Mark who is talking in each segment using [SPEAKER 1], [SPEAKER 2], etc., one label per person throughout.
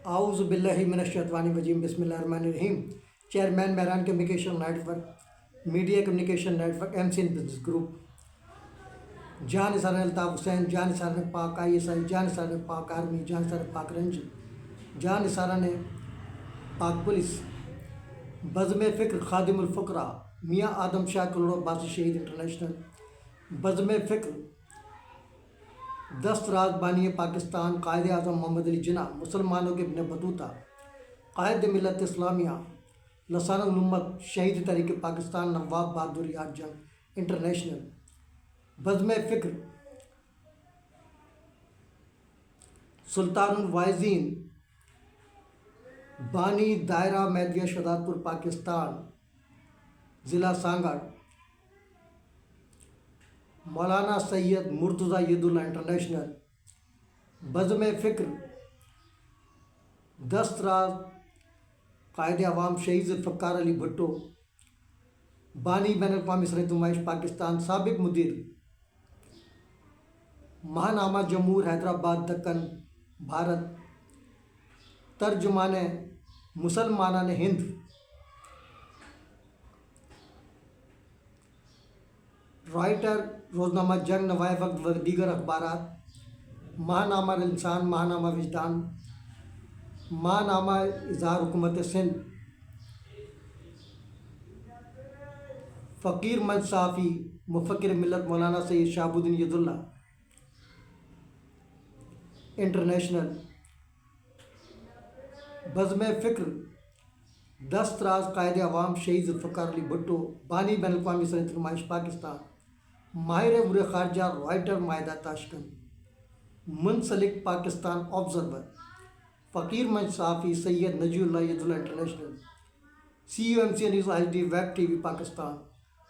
[SPEAKER 1] اعوذ باللہ من الشیطان الرجیم بسم اللہ الرحمن الرحیم۔ Chairman Mehran communication network, media communication network, M C N business group, Jan Nisar Altaf Hussain, Jan Nisar Pak I S I, جان نثار پاک آرمی، جان نثار پاک رینج، جان نثار نے پاک پولیس، بزم فکر خادم الفقراء میاں آدم شاہ کروڑ عباسی شہید انٹرنیشنل، بزم فکر دست راز بانی پاکستان قائد اعظم محمد علی جناح، مسلمانوں کے ابن بطوطہ، قائد ملت اسلامیہ، لسان الامت، شہید تحریک پاکستان نواب بہادر یار جنگ انٹرنیشنل، بزم فکر سلطان الواعظین، بانی دائرہ میدیہ شہداد پور پاکستان ضلع سانگڑ، مولانا سید مرتضیٰ ید اللہ انٹرنیشنل، بزم فکر دست راز قائد عوام شہید ذوالفقار علی بھٹو، بانی بین الاقوامی صنعت نمائش پاکستان، سابق مدیر، ماہنامہ جمہور حیدرآباد دکن بھارت، ترجمان مسلمانان ہند، رائٹر روزنامہ جنگ، نوائے وقت و دیگر اخبارات، ماہنامہ انسان، ماہنامہ وجدان، ماہنامہ اظہار حکومت سندھ، فقیر منچ صحافی مفکر ملت مولانا سید شہاب الدین ید اللہ انٹرنیشنل، بزم فکر دست راز قائد عوام شہید ذوالفقار علی بھٹو، بانی بین الاقوامی صنعت نمائش پاکستان، ماہر امور خارجہ رائٹر معاہدہ تاشکند، منسلک پاکستان آبزرور، فقیر منچ صحافی سید نجی اللہ ید اللہ international, C O M C news I D web TV وی پاکستان،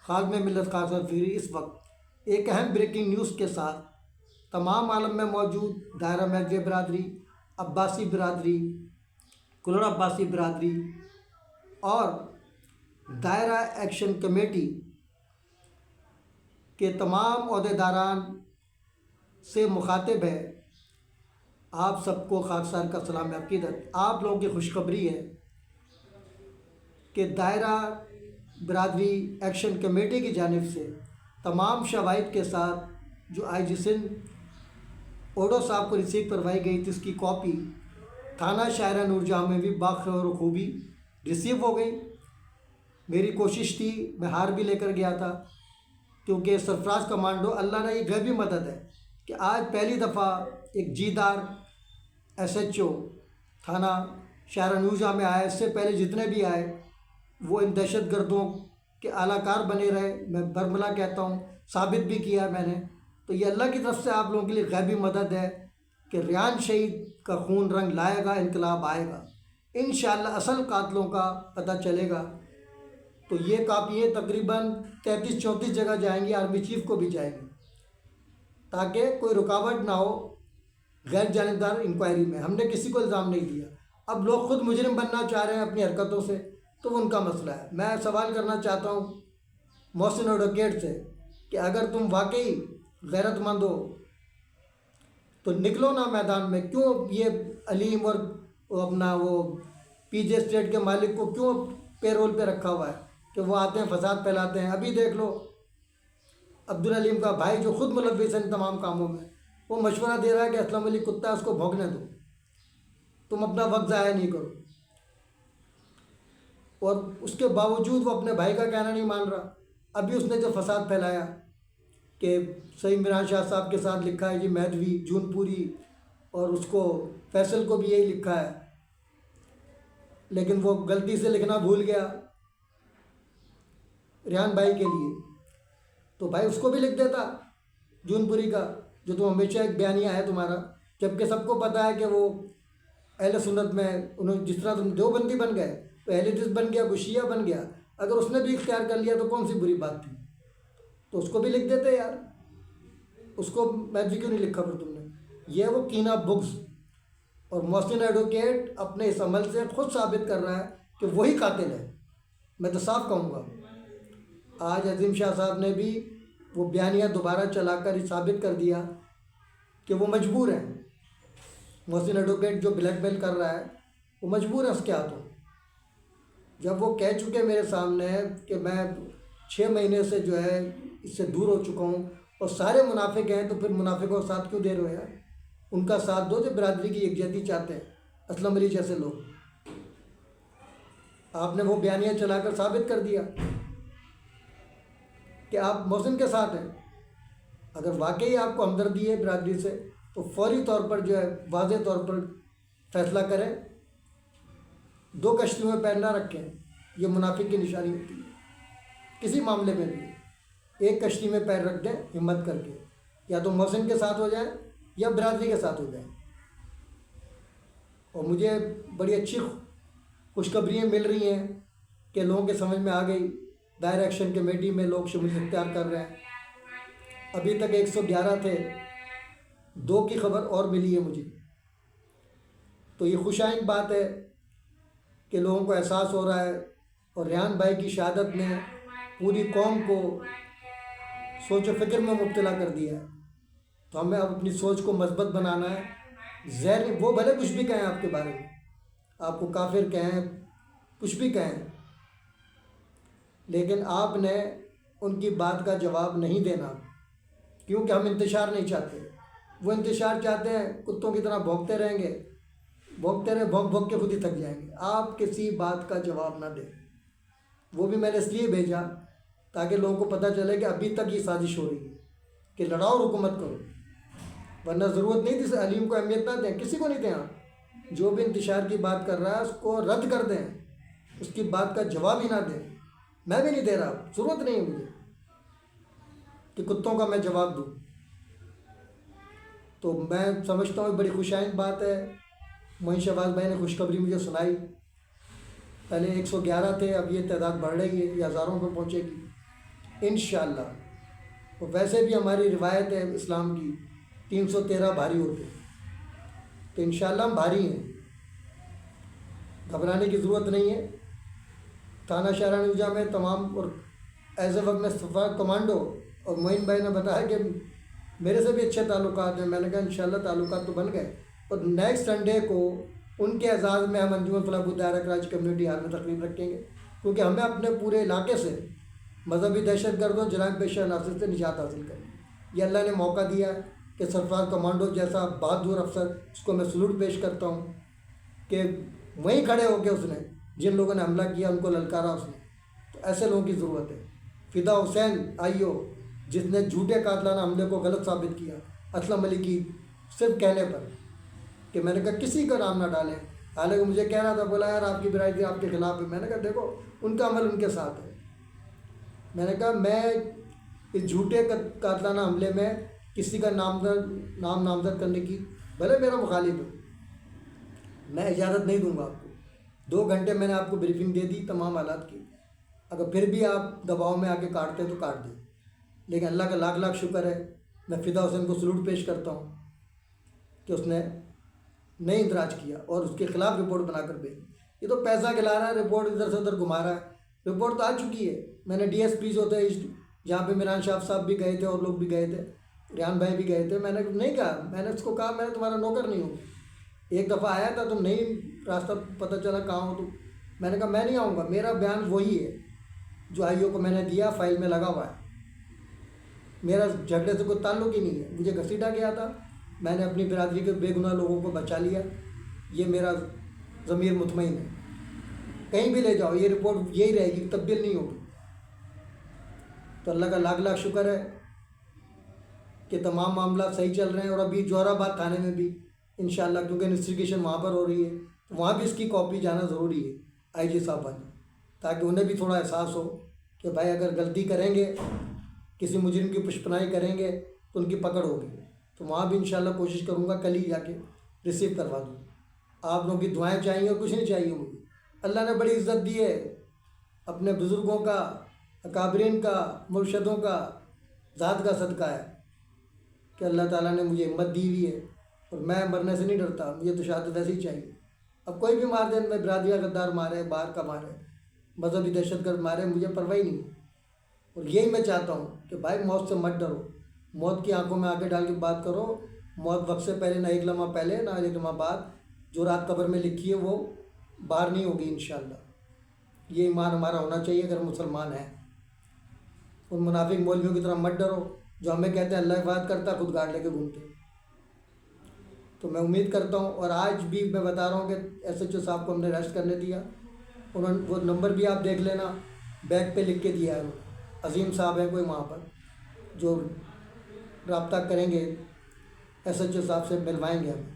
[SPEAKER 1] خادم ملت قاسم فہری اس وقت ایک اہم بریکنگ نیوز کے ساتھ تمام عالم میں موجود دائرہ میدیہ برادری، عباسی برادری، کلوڑ عباسی برادری اور دائرہ ایکشن کمیٹی کے تمام عہدیداران سے مخاطب ہے۔ آپ سب کو خاکسار کا سلام عقیدت۔ آپ لوگوں کی خوشخبری ہے کہ دائرہ برادری ایکشن کمیٹی کی جانب سے تمام شواہد کے ساتھ جو آئی جی سندھ اوڈو صاحب کو ریسیو کروائی گئی تھی، اس کی کاپی تھانہ شاہراہ نور جہاں میں بھی باخبر و خوبی ریسیو ہو گئی۔ میری کوشش تھی، میں ہار بھی لے کر گیا تھا، کیونکہ سرفراز کمانڈو، اللہ نے یہ غیبی مدد ہے کہ آج پہلی دفعہ ایک جیدار ایس ایچ او تھانہ شاہراہ نور جہاں میں آیا۔ اس سے پہلے جتنے بھی آئے وہ ان دہشت گردوں کے اعلیٰ کار بنے رہے، میں برملا کہتا ہوں، ثابت بھی کیا میں نے۔ تو یہ اللہ کی طرف سے آپ لوگوں کے لیے غیبی مدد ہے کہ ریان شہید کا خون رنگ لائے گا، انقلاب آئے گا، انشاءاللہ اصل قاتلوں کا پتہ چلے گا۔ تو یہ کاپیاں تقریباً 33-34 جگہ جائیں گی، آرمی چیف کو بھی جائیں گی، تاکہ کوئی رکاوٹ نہ ہو غیر جانبدار انکوائری میں۔ ہم نے کسی کو الزام نہیں دیا۔ اب لوگ خود مجرم بننا چاہ رہے ہیں اپنی حرکتوں سے، تو وہ ان کا مسئلہ ہے۔ میں سوال کرنا چاہتا ہوں محسن ایڈوکیٹ سے کہ اگر تم واقعی غیرت مند ہو تو نکلو نا میدان میں۔ کیوں یہ علیم اور اپنا وہ پی جے اسٹیٹ کے مالک کو کیوں پے رول پہ رکھا ہوا ہے کہ وہ آتے ہیں فساد پھیلاتے ہیں؟ ابھی دیکھ لو عبدالعلیم کا بھائی جو خود ملوث ہے ان تمام کاموں میں، وہ مشورہ دے رہا ہے کہ اسلم علی کتا ہے، اس کو بھونکنے دو، تم اپنا وقت ضائع نہیں کرو، اور اس کے باوجود وہ اپنے بھائی کا کہنا نہیں مان رہا۔ ابھی اس نے جو فساد پھیلایا کہ سعید عمران شاہ صاحب کے ساتھ لکھا ہے جی میدوی جون پوری، اور اس کو فیصل کو بھی یہی لکھا ہے، لیکن وہ غلطی سے لکھنا بھول گیا ریان بھائی کے لیے، تو بھائی اس کو بھی لکھ دیتا جون پوری کا، جو تم ہمیشہ ایک بیانیہ ہے تمہارا، جبکہ سب کو پتہ ہے کہ وہ اہل سنت میں انہوں جس طرح تم دیوبندی بن گئے تو اہل حدیث بن گیا، کوئی شیعہ بن گیا۔ اگر اس نے بھی اختیار کر لیا تو کون سی بری بات تھی؟ تو اس کو بھی لکھ دیتے یار، اس کو میدوی کیوں نہیں لکھا پھر تم نے؟ یہ وہ کینہ بغض، اور محسن ایڈوکیٹ اپنے اس عمل سے خود ثابت کر رہا ہے کہ وہی قاتل ہے۔ میں تو صاف کہوں گا، آج عظیم شاہ صاحب نے بھی وہ بیانیہ دوبارہ چلا کر یہ ثابت کر دیا کہ وہ مجبور ہیں۔ محسن ایڈوکیٹ جو بلیک میل کر رہا ہے وہ مجبور ہے اس کے ہاتھوں۔ جب وہ کہہ چکے میرے سامنے کہ میں 6 مہینے سے جو ہے اس سے دور ہو چکا ہوں اور سارے منافق ہیں، تو پھر منافقوں کا ساتھ کیوں دے رہے ہیں؟ ان کا ساتھ دو جو برادری کی یکجہتی چاہتے ہیں، اسلم علی جیسے لوگ۔ آپ نے وہ بیانیہ چلا کر ثابت کر دیا کہ آپ محسن کے ساتھ ہیں۔ اگر واقعی آپ کو ہمدردی ہے برادری سے تو فوری طور پر جو ہے واضح طور پر فیصلہ کریں، 2 کشتیوں میں پیر نہ رکھیں، یہ منافق کی نشانی ہوتی ہے۔ کسی معاملے میں بھی 1 کشتی میں پیر رکھ دیں ہمت کر کے، یا تو محسن کے ساتھ ہو جائیں یا برادری کے ساتھ ہو جائیں۔ اور مجھے بڑی اچھی خوشخبریاں مل رہی ہیں کہ لوگوں کے سمجھ میں آ گئی، دائرہ ایکشن کمیٹی میں لوگ شمولیت اختیار کر رہے ہیں۔ ابھی تک 111 تھے، 2 کی خبر اور ملی ہے مجھے۔ تو یہ خوش آئند بات ہے کہ لوگوں کو احساس ہو رہا ہے، اور ریحان بھائی کی شہادت نے پوری قوم کو سوچ و فکر میں مبتلا کر دیا ہے۔ تو ہمیں اب اپنی سوچ کو مثبت بنانا ہے۔ وہ بھلے کچھ بھی کہیں آپ کے بارے میں، آپ کو کافر کہیں، کچھ بھی کہیں، لیکن آپ نے ان کی بات کا جواب نہیں دینا، کیونکہ ہم انتشار نہیں چاہتے۔ وہ انتشار چاہتے ہیں، کتوں کی طرح بھونکتے رہیں گے، بھونکتے رہیں، بھونک بھونک کے خود ہی تھک جائیں گے۔ آپ کسی بات کا جواب نہ دیں۔ وہ بھی میں نے اس لیے بھیجا تاکہ لوگوں کو پتہ چلے کہ ابھی تک یہ سازش ہو رہی ہے کہ لڑاؤ اور حکومت کرو، ورنہ ضرورت نہیں تھی۔ علیم کو اہمیت نہ دیں، کسی کو نہیں دیں۔ آپ جو بھی انتشار کی بات کر رہا ہے اس کو رد کر دیں، اس کی بات کا جواب ہی نہ دیں۔ میں بھی نہیں دے رہا، ضرورت نہیں ہے مجھے کہ کتوں کا میں جواب دوں۔ تو میں سمجھتا ہوں بڑی خوش آئند بات ہے۔ معین شہباز بھائی نے خوشخبری مجھے سنائی۔ پہلے 111 تھے، اب یہ تعداد بڑھ رہی ہے، یہ ہزاروں پہ پہنچے گی انشاءاللہ۔ اور ویسے بھی ہماری روایت ہے اسلام کی 313 بھاری ہوتے ہیں، تو انشاءاللہ ہم بھاری ہیں، گھبرانے کی ضرورت نہیں ہے۔ تھانہ شاہراہ نوجہ میں تمام، اور ایز اے وقت میں صفا کمانڈو، اور معین بھائی نے بتایا کہ میرے سے بھی اچھے تعلقات ہیں۔ میں نے کہا انشاءاللہ تعلقات تو بن گئے، اور نیکسٹ سنڈے کو ان کے اعزاز میں ہم انجمن فلاح الدائرہ کراچی کمیونٹی ہال میں تقریب رکھیں گے، کیونکہ ہمیں اپنے پورے علاقے سے مذہبی دہشت گردوں جرائم پیشہ عناصر سے نجات حاصل کریں۔ یہ اللہ نے موقع دیا ہے کہ سرفراز کمانڈو جیسا بہادر افسر، اس کو میں سلوٹ پیش کرتا ہوں کہ وہیں کھڑے ہو کے اس نے جن لوگوں نے حملہ کیا ان کو للکارا اس نے۔ تو ایسے لوگوں کی ضرورت ہے۔ فدا حسین آئیو، جس نے جھوٹے قاتلانہ حملے کو غلط ثابت کیا اسلم علی کی صرف کہنے پر، کہ میں نے کہا کسی کا نام نہ ڈالیں، حالانکہ مجھے کہہ رہا تھا، بولا یار آپ کی برادری آپ کے خلاف ہے۔ میں نے کہا دیکھو ان کا عمل ان کے ساتھ ہے۔ میں نے کہا میں اس جھوٹے قاتلانہ حملے میں کسی کا نام نامزد کرنے کی، بھلے میرا مخالف ہے، میں اجازت نہیں دوں گا آپ کو۔ 2 گھنٹے میں نے آپ کو بریفنگ دے دی تمام حالات کی، اگر پھر بھی آپ دباؤ میں آ کے کاٹتے تو کاٹ دیں، لیکن اللہ کا لاکھ لاکھ شکر ہے، میں فدا حسین کو سلوٹ پیش کرتا ہوں کہ اس نے نہیں اندراج کیا اور اس کے خلاف رپورٹ بنا کر بھیجی۔ یہ تو پیسہ کھلا رہا ہے، رپورٹ ادھر سے ادھر گھما رہا ہے، رپورٹ تو آ چکی ہے۔ میں نے ڈی ایس پیز ہوتے ہیں جہاں پہ میران شاہ صاحب بھی گئے تھے اور لوگ بھی گئے تھے، ریحان بھائی بھی گئے تھے، میں نے نہیں کہا، میں نے اس کو کہا میں تمہارا نوکر نہیں ہوں۔ ایک دفعہ آیا تھا، تم نہیں راستہ پتہ چلا کہاں ہو تم، میں نے کہا میں نہیں آؤں گا، میرا بیان وہی ہے جو آئی او کو میں نے دیا، فائل میں لگا ہوا ہے، میرا جھگڑے سے کوئی تعلق ہی نہیں ہے۔ مجھے گھسیٹا گیا تھا، میں نے اپنی برادری کے بے گناہ لوگوں کو بچا لیا، یہ میرا ضمیر مطمئن ہے۔ کہیں بھی لے جاؤ یہ رپورٹ یہی رہے گی، تبدیل نہیں ہوگی۔ تو اللہ کا لاکھ لاکھ شکر ہے کہ تمام معاملات صحیح چل رہے ہیں، اور ابھی جوہر آباد تھانے میں بھی انشاءاللہ، کیونکہ انویسٹیگیشن وہاں پر ہو رہی ہے، تو وہاں بھی اس کی کاپی جانا ضروری ہے آئی جی صاحب والے، تاکہ انہیں بھی تھوڑا احساس ہو کہ بھائی اگر غلطی کریں گے، کسی مجرم کی پشپنائی کریں گے تو ان کی پکڑ ہوگی۔ تو وہاں بھی انشاءاللہ کوشش کروں گا کل ہی جا کے ریسیو کروا دوں۔ آپ لوگوں کی دعائیں چاہیے اور کچھ نہیں چاہیے مجھے۔ اللہ نے بڑی عزت دی ہے، اپنے بزرگوں کا، اکابرین کا، مرشدوں کا، ذات کا صدقہ ہے کہ اللہ تعالیٰ نے مجھے ہمت دی ہوئی ہے، اور میں مرنے سے نہیں ڈرتا، مجھے تو شہادت ایسے ہی چاہیے۔ اب کوئی بھی مار دے، میں برادریہ غدار مارے، باہر کا مارے، مذہبی دہشت گرد مارے، مجھے پرواہ ہی نہیں۔ اور یہی میں چاہتا ہوں کہ بھائی موت سے مت ڈرو، موت کی آنکھوں میں آنکھیں ڈال کے بات کرو۔ موت وقت سے پہلے، نہ ایک لمحہ پہلے نہ ایک لمحہ بعد، جو رات قبر میں لکھی ہے وہ باہر نہیں ہوگی انشاءاللہ۔ یہ ایمان ہمارا ہونا چاہیے اگر مسلمان ہیں۔ ان منافق مولویوں کی طرح مت ڈرو جو ہمیں کہتے ہیں اللہ حفاظت کرتا ہے، خود گاڑ لے کے گھومتے ہیں۔ تو میں امید کرتا ہوں، اور آج بھی میں بتا رہا ہوں کہ ایس ایچ او صاحب کو ہم نے ریسٹ کرنے دیا۔ وہ نمبر بھی آپ دیکھ لینا، بیگ پہ لکھ کے دیا ہے۔ عظیم صاحب ہیں کوئی وہاں پر جو رابطہ کریں گے، ایس ایچ او صاحب سے ملوائیں گے ہمیں،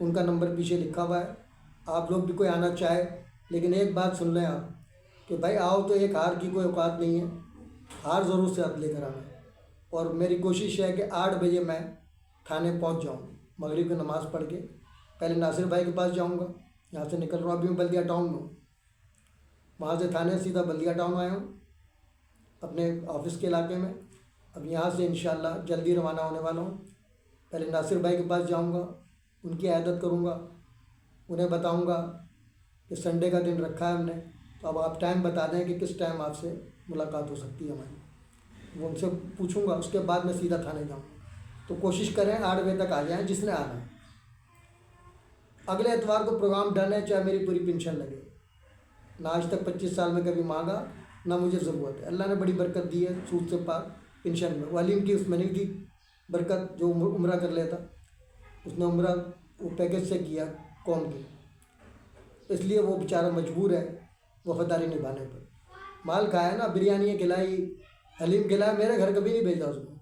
[SPEAKER 1] ان کا نمبر پیچھے لکھا ہوا ہے۔ آپ لوگ بھی کوئی آنا چاہے، لیکن ایک بات سن لیں آپ کہ بھائی آؤ تو ایک ہار کی کوئی اوقات نہیں ہے، ہار ضرور سے ہاتھ لے کر آنا ہے۔ اور میری کوشش ہے کہ 8 بجے میں تھانے پہنچ جاؤں، مغرب کی نماز پڑھ کے پہلے ناصر بھائی کے پاس جاؤں گا۔ یہاں سے نکل رہا ہوں، ابھی میں بلدیہ ٹاؤن میں ہوں، وہاں سے تھانے سیدھا بلدیہ ٹاؤن آیا ہوں اپنے آفس کے علاقے میں۔ اب یہاں سے انشاءاللہ جلدی روانہ ہونے والا ہوں۔ پہلے ناصر بھائی کے پاس جاؤں گا، ان کی عیادت کروں گا، انہیں بتاؤں گا کہ سنڈے کا دن رکھا ہے ہم نے، تو اب آپ ٹائم بتا دیں کہ کس ٹائم آپ سے ملاقات ہو سکتی ہے ہماری۔ وہ ان سے پوچھوں گا، اس کے بعد میں سیدھا تھانے جاؤں گا۔ تو کوشش کریں 8 بجے تک آ جائیں جس نے آنا ہے۔ اگلے اتوار کو پروگرام ڈن ہے، چاہے میری پوری پینشن لگے۔ نہ آج تک 25 سال میں کبھی مانگا، نہ مجھے ضرورت ہے۔ اللہ نے بڑی برکت دی ہے سود سے پاک پینشن میں۔ علیم کی اس میں نہیں تھی برکت، جو عمرہ کر لیتا، اس نے عمرہ وہ پیکج سے کیا قوم کی، اس لیے وہ بیچارہ مجبور ہے وفاداری نبھانے پر۔ مال کھایا نا، بریانی کھلائی، حلیم کھلایا، میرے گھر کبھی نہیں بھیجا اس کو،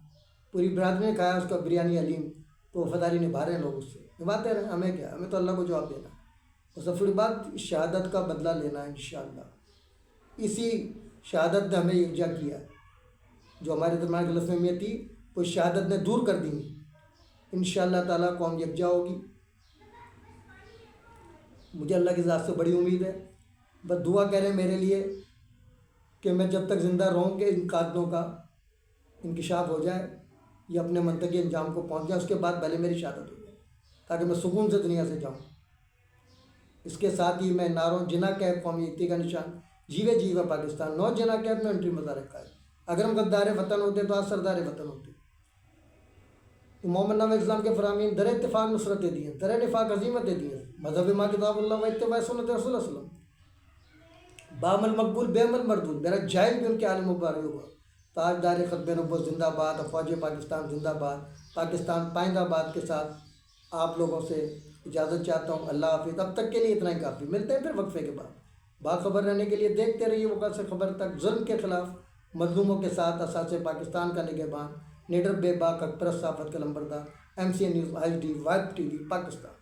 [SPEAKER 1] پوری برادری نے کھایا اس کا بریانی حلیم، تو وفاداری نبھا رہے ہیں لوگ، اس سے نبھاتے رہے، ہمیں کیا، ہمیں تو اللہ کو جواب دینا۔ اور سب سے بڑی بات شہادت کا بدلہ لینا ہے انشاءاللہ۔ اسی شہادت نے ہمیں یکجا کیا، جو ہمارے درمیان غلط فہمیاں تھی وہ شہادت نے دور کر دیں گی انشاءاللہ تعالیٰ، قوم یکجا ہوگی۔ مجھے اللہ کی ذات سے بڑی امید ہے، بس دعا کریں میرے لیے کہ میں جب تک زندہ رہوں کہ ان قاتلوں کا انکشاف ہو جائے، یہ اپنے منطقی انجام کو پہنچ جائے، اس کے بعد بھلے میری شہادت ہو جائے، تاکہ میں سکون سے دنیا سے جاؤں۔ اس کے ساتھ ہی میں نعروں جناح کیب قومی یکتی کا نشان، جیوے جیوے پاکستان، 9 جناح کیب میں انٹری مزار رکھا ہے۔ اگر ہم غدار وطن ہوتے تو آج سردار وطن ہوتے۔ محمد نبی اسلام کے فرامین در اتفاق نصرتیں دی ہیں، در نفاق عظیمتیں دی ہیں، مذہب ما کتاب اللہ و اتباع سنت رسول اللہ صلی اللہ علیہ وسلم، بعمل مقبول بے عمل مردود، میرا جائز بھی ان کے عالم مبارک ہوگا۔ تاجدار ختم نبوت زندہ باد، افواج پاکستان زندہ باد، پاکستان پائندہ باد کے ساتھ آپ لوگوں سے اجازت چاہتا ہوں۔ اللہ حافظ۔ اب تک کے لیے اتنا ہی کافی، ملتے ہیں پھر وقفے کے بعد۔ باخبر رہنے کے لیے دیکھتے رہیے وقت سے خبر تک، ظلم کے خلاف مظلوموں کے ساتھ اساس پاکستان کا نگہبان، نیڈر بے باک حق پرست صحافت کا لمبردار، MCN news HD vibe TV Pakistan.